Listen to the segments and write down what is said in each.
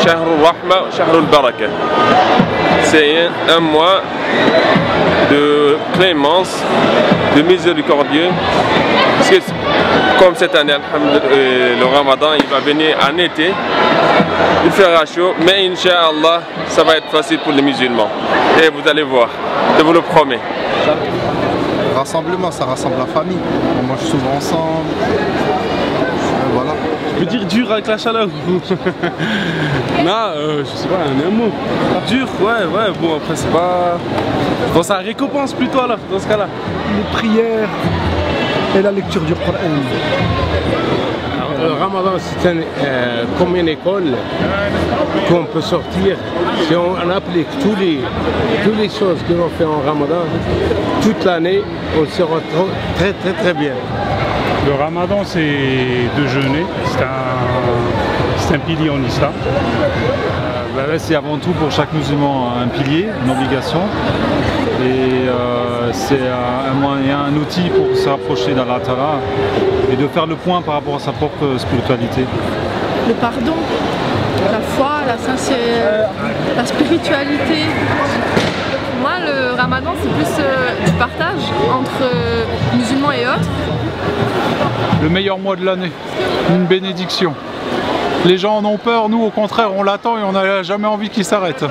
Shahrul Rahma, Shahrul Baraka. C'est un mois de clémence, de miséricordieux. Parce que, comme cette année, le Ramadan, il va venir en été, il fera chaud, mais Inch'Allah, ça va être facile pour les musulmans. Et vous allez voir, je vous le promets. Rassemblement, ça rassemble la famille. On mange souvent ensemble. Voilà. Je peux dire dur avec la chaleur. Non, je sais pas, un mot. Dur, ouais, bon après c'est pas... Bon, ça récompense plutôt alors, dans ce cas-là. Les prières et la lecture du Coran. Le Ramadan, c'est comme une école qu'on peut sortir. Si on applique toutes les choses que l'on fait en Ramadan, toute l'année, on sera très bien. Le Ramadan, c'est de jeûner. C'est un pilier en islam. C'est avant tout pour chaque musulman un pilier, une obligation. Et c'est un moyen, un outil pour se rapprocher d'Allah Ta'ala et de faire le point par rapport à sa propre spiritualité. Le pardon, la foi, la spiritualité. Pour moi, le Ramadan, c'est plus du partage entre musulmans et autres. Le meilleur mois de l'année, une bénédiction. Les gens en ont peur, nous au contraire on l'attend et on n'a jamais envie qu'il s'arrête.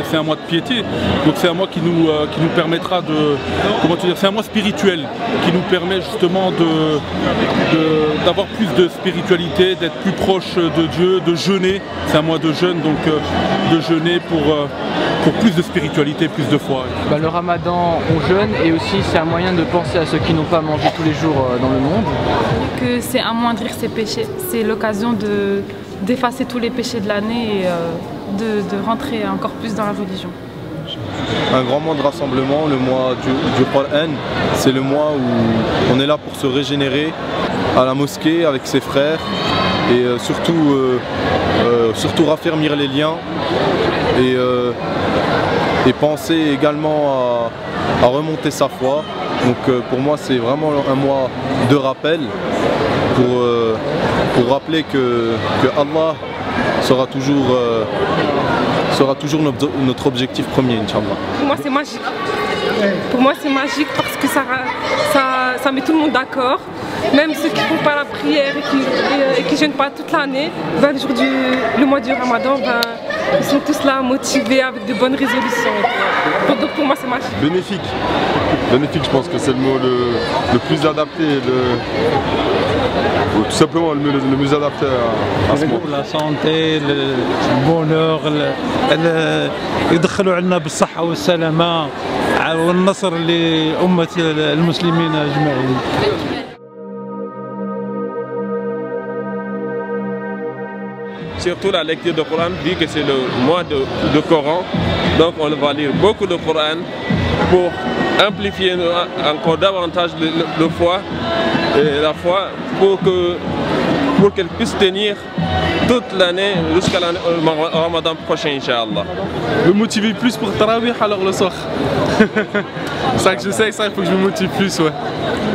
C'est un mois de piété, donc c'est un mois qui nous permettra de... Comment dire, c'est un mois spirituel qui nous permet justement d'avoir plus de spiritualité, d'être plus proche de Dieu, de jeûner. C'est un mois de jeûne, donc de jeûner pour plus de spiritualité, plus de foi. Le Ramadan, on jeûne et aussi c'est un moyen de penser à ceux qui n'ont pas mangé tous les jours dans le monde. Que c'est amoindrir ses péchés, c'est l'occasion d'effacer tous les péchés de l'année et de rentrer encore plus dans la religion. Un grand mois de rassemblement, le mois du Coran, c'est le mois où on est là pour se régénérer à la mosquée avec ses frères et surtout raffermir les liens et penser également à remonter sa foi. Donc pour moi c'est vraiment un mois de rappel pour rappeler que Allah sera toujours notre objectif premier, Inch'Allah. Pour moi c'est magique. Pour moi c'est magique parce que ça met tout le monde d'accord. Même ceux qui ne font pas la prière et qui ne jeûnent pas toute l'année, le mois du Ramadan, ils sont tous là motivés avec de bonnes résolutions. Donc pour moi c'est magique. Bénéfique. Bénéfique, je pense que c'est le mot le plus adapté, tout simplement le mieux adapté à ce mot. La santé, le bonheur, يدخلوا عنا بالصحة والسلامة والنصر لأمة المسلمين أجمعين. Surtout la lecture du Coran, vu que c'est le mois de Coran, donc on va lire beaucoup de Coran pour amplifier encore davantage la foi pour qu'elle puisse tenir toute l'année jusqu'à le Ramadan prochain, Inch'Allah. Me motiver plus pour Tarawih alors le soir. C'est ça que je sais, ça il faut que je me motive plus, ouais.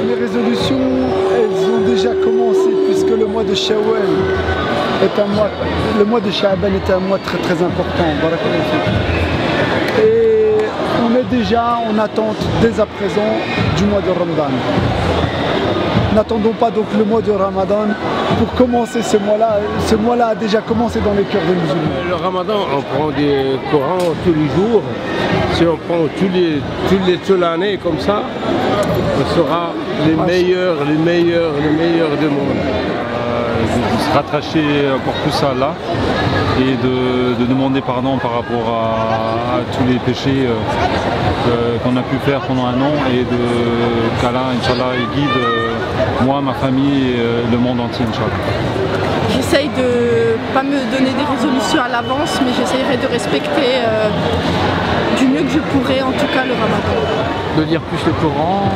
Les résolutions, elles ont déjà commencé puisque le mois de Shawwal est un mois, le mois de Sha'ban est un mois très important. Et on est déjà en attente dès à présent du mois de Ramadan. N'attendons pas donc le mois de Ramadan pour commencer ce mois-là. Ce mois-là a déjà commencé dans les cœurs des musulmans. Le Ramadan, on prend des Corans tous les jours. Si on prend toute l'année comme ça, on sera les meilleurs du monde. De se rattacher encore plus à Allah et de demander pardon par rapport à tous les péchés qu'on a pu faire pendant un an et qu'Allah, Inch'Allah, guide moi, ma famille et le monde entier, Inch'Allah. J'essaye de ne pas me donner des résolutions à l'avance, mais j'essayerai de respecter du mieux que je pourrai, en tout cas le Ramadan. De lire plus le Coran,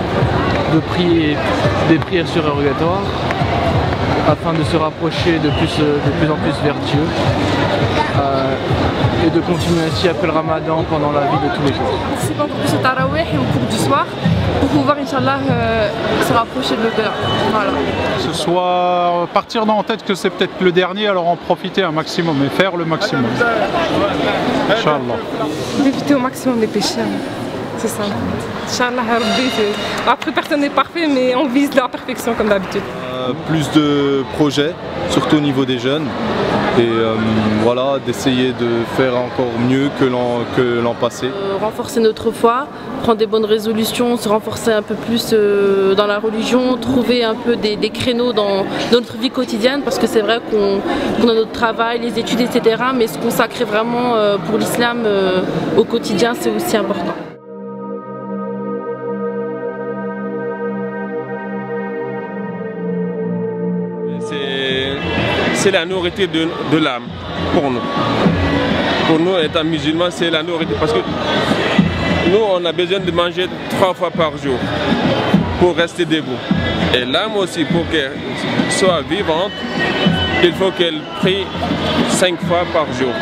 de prier des prières surérogatoires, afin de se rapprocher de plus en plus vers Dieu et de continuer ainsi après le ramadan pendant la vie de tous les jours. C'est encore plus au tarawih et au cours du soir pour pouvoir, Inch'Allah, se rapprocher de l'au-delà. Voilà. Ce soit partir dans la tête que c'est peut-être le dernier, alors en profiter un maximum et faire le maximum. Inch'Allah. D'éviter au maximum les péchés. C'est ça. Inch'Allah, après personne n'est parfait, mais on vise la perfection comme d'habitude. Plus de projets, surtout au niveau des jeunes. Et voilà, d'essayer de faire encore mieux que l'an passé. Renforcer notre foi, prendre des bonnes résolutions, se renforcer un peu plus dans la religion, trouver un peu des créneaux dans notre vie quotidienne, parce que c'est vrai qu'on a notre travail, les études, etc. Mais se consacrer vraiment pour l'islam au quotidien, c'est aussi important. C'est la nourriture de l'âme pour nous. Pour nous, étant musulmans, c'est la nourriture. Parce que nous, on a besoin de manger 3 fois par jour pour rester debout. Et l'âme aussi, pour qu'elle soit vivante, il faut qu'elle prie 5 fois par jour.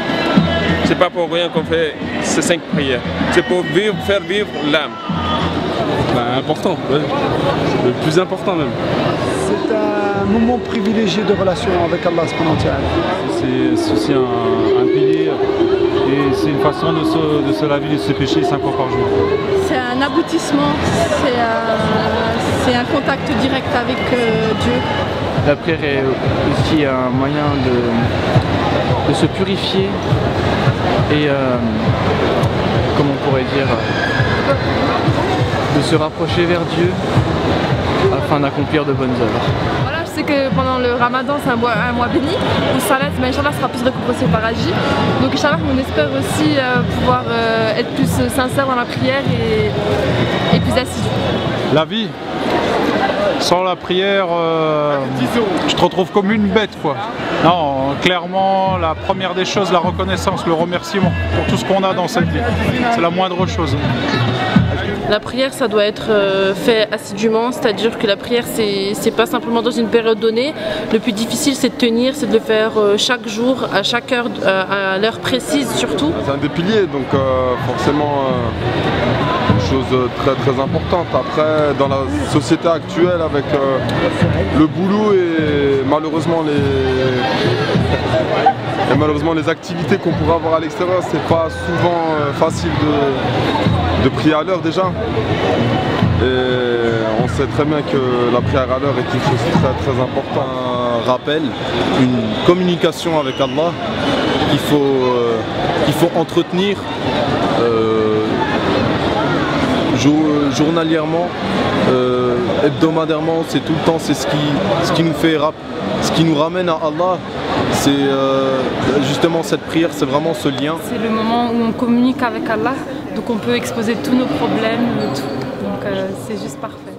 C'est pas pour rien qu'on fait ces 5 prières. C'est pour faire vivre l'âme. Important, ouais. Le plus important même. C'est un moment privilégié de relation avec Allah subhanahu wa ta'ala. C'est aussi un pilier et c'est une façon de se laver de ses péchés 5 fois par jour. C'est un aboutissement, c'est un contact direct avec Dieu. La prière est aussi un moyen de se purifier et, comme on pourrait dire, de se rapprocher vers Dieu afin d'accomplir de bonnes œuvres. Voilà, je sais que pendant le ramadan, c'est un mois béni, où Salat, Inch'Allah, sera plus récompensé au paradis. Donc Inch'Allah, on espère aussi pouvoir être plus sincère dans la prière et plus assidu. La vie, sans la prière, tu te retrouves comme une bête, quoi. Non, clairement, la première des choses, la reconnaissance, le remerciement pour tout ce qu'on a dans cette vie. C'est la moindre chose. La prière, ça doit être fait assidûment, c'est-à-dire que la prière, c'est pas simplement dans une période donnée. Le plus difficile, c'est de tenir, c'est de le faire chaque jour, à chaque heure, à l'heure précise surtout. C'est un des piliers, donc forcément une chose très importante. Après, dans la société actuelle, avec le boulot et malheureusement les activités qu'on pourrait avoir à l'extérieur, c'est pas souvent facile de prier à l'heure déjà. Et on sait très bien que la prière à l'heure est une chose très importante. Un rappel, une communication avec Allah qu'il faut entretenir journalièrement, hebdomadairement, c'est tout le temps, c'est ce qui nous ramène à Allah. C'est justement cette prière, c'est vraiment ce lien. C'est le moment où on communique avec Allah, donc on peut exposer tous nos problèmes, tout. Donc c'est juste parfait.